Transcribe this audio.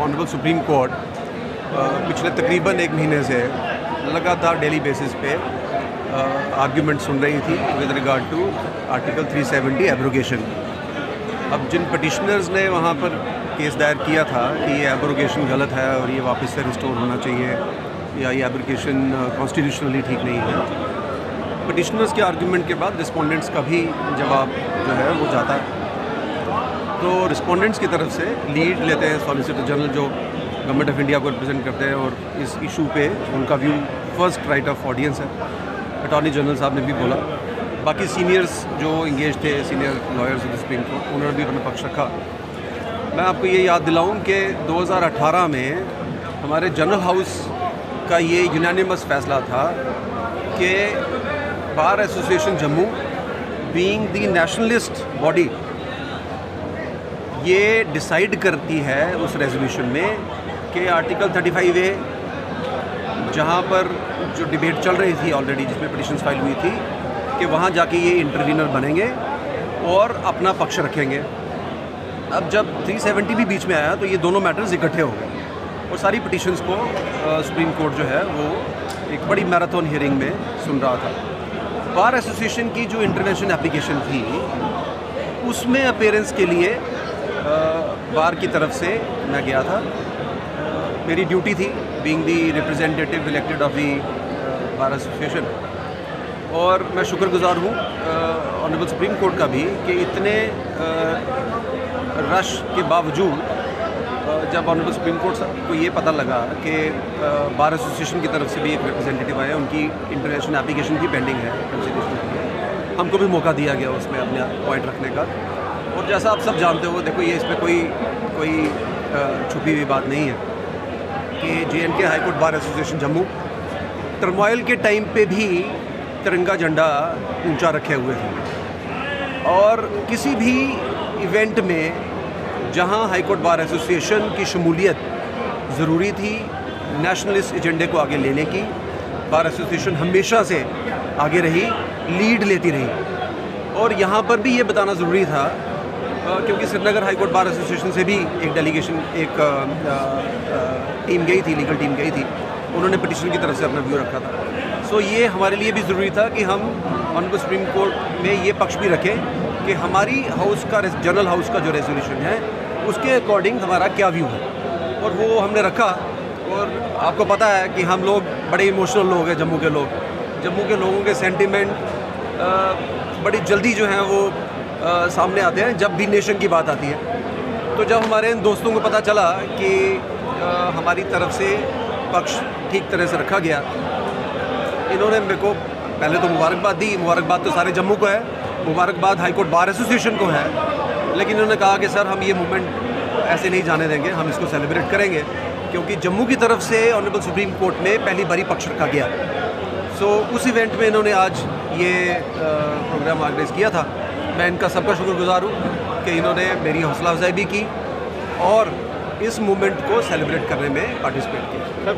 Honourable supreme court पिछले तकरीबन एक महीने से लगातार डेली बेसिस पे आर्ग्यूमेंट सुन रही थी with regard to article 370 abrogation. अब जिन पटिशनर्स ने वहाँ पर केस दायर किया था कि ये एब्रोगेशन गलत है और ये वापस से रिस्टोर होना चाहिए या ये एब्रोगेशन कॉन्स्टिट्यूशनली ठीक नहीं है, पटिशनर्स के आर्ग्यूमेंट के बाद रिस्पोंडेंट्स का भी जवाब जो है वो जाता है। तो रिस्पोंडेंट्स की तरफ से लीड लेते हैं सॉलिसिटर जनरल जो गवर्नमेंट ऑफ इंडिया को रिप्रेजेंट करते हैं और इस इशू पे उनका view first right of audience है। अटॉर्नी जनरल साहब ने भी बोला, बाकी सीनियर्स जो इंगेज थे, senior lawyers of the supreme court, उन्होंने भी अपना पक्ष रखा। मैं आपको ये याद दिलाऊं कि 2018 में हमारे जनरल हाउस का ये यूनानिमस फैसला था कि bar association Jammu being the nationalist body ये डिसाइड करती है उस रेजोल्यूशन में कि आर्टिकल 35A जहाँ पर जो डिबेट चल रही थी ऑलरेडी, जिसमें पिटिशंस फाइल हुई थी, कि वहाँ जाके ये इंटरवीनर बनेंगे और अपना पक्ष रखेंगे। अब जब 370 भी बीच में आया तो ये दोनों मैटर्स इकट्ठे हो गए और सारी पिटिशंस को सुप्रीम कोर्ट जो है वो एक बड़ी मैराथन हियरिंग में सुन रहा था। बार एसोसिएशन की जो इंटरवेंशन एप्लीकेशन थी उसमें अपीयरेंस के लिए बार की तरफ से मैं गया था। मेरी ड्यूटी थी being the representative elected of the bar association, और मैं शुक्रगुजार हूँ ऑनरेबल सुप्रीम कोर्ट का भी कि इतने रश के बावजूद जब ऑनरेबल सुप्रीम कोर्ट को ये पता लगा कि बार एसोसिएशन की तरफ से भी एक रिप्रेजेंटेटिव आया, उनकी इंटरवेंशन एप्लीकेशन भी पेंडिंग है, हमको भी मौका दिया गया उसमें अपने पॉइंट रखने का। और जैसा आप सब जानते हो, देखो ये इसमें कोई छुपी हुई बात नहीं है कि J&K high court bar association Jammu turmoil के टाइम पे भी तिरंगा झंडा ऊंचा रखे हुए थे, और किसी भी इवेंट में जहां हाई कोर्ट बार एसोसिएशन की शमूलियत ज़रूरी थी नेशनलिस्ट एजेंडे को आगे लेने की, बार एसोसिएशन हमेशा से आगे रही, लीड लेती रही। और यहाँ पर भी ये बताना ज़रूरी था क्योंकि Srinagar high court bar association से भी एक डेलीगेशन, एक टीम गई थी, लीगल टीम गई थी, उन्होंने पिटिशन की तरफ से अपना व्यू रखा था। सो ये हमारे लिए भी ज़रूरी था कि हम ऑनरेबल सुप्रीम कोर्ट में ये पक्ष भी रखें कि हमारी हाउस का, जनरल हाउस का जो रेजोल्यूशन है उसके अकॉर्डिंग हमारा क्या व्यू है, और वो हमने रखा। और आपको पता है कि हम लोग बड़े इमोशनल लोग हैं, जम्मू के लोग, जम्मू के लोगों के सेंटिमेंट बड़ी जल्दी जो हैं वो सामने आते हैं जब भी नेशन की बात आती है। तो जब हमारे इन दोस्तों को पता चला कि हमारी तरफ से पक्ष ठीक तरह से रखा गया, इन्होंने मेरे को पहले तो मुबारकबाद दी। मुबारकबाद तो सारे जम्मू को है, मुबारकबाद हाई कोर्ट बार एसोसिएशन को है, लेकिन इन्होंने कहा कि सर हम ये मूवमेंट ऐसे नहीं जाने देंगे, हम इसको सेलिब्रेट करेंगे, क्योंकि जम्मू की तरफ से ऑनरेबल सुप्रीम कोर्ट में पहली बारी पक्ष रखा गया। सो उस इवेंट में इन्होंने आज ये प्रोग्राम ऑर्गेनाइज़ किया था। मैं इनका सबका शुक्रगुजार हूँ कि इन्होंने मेरी हौसला अफजाई भी की और इस मूवमेंट को सेलिब्रेट करने में पार्टिसिपेट किया।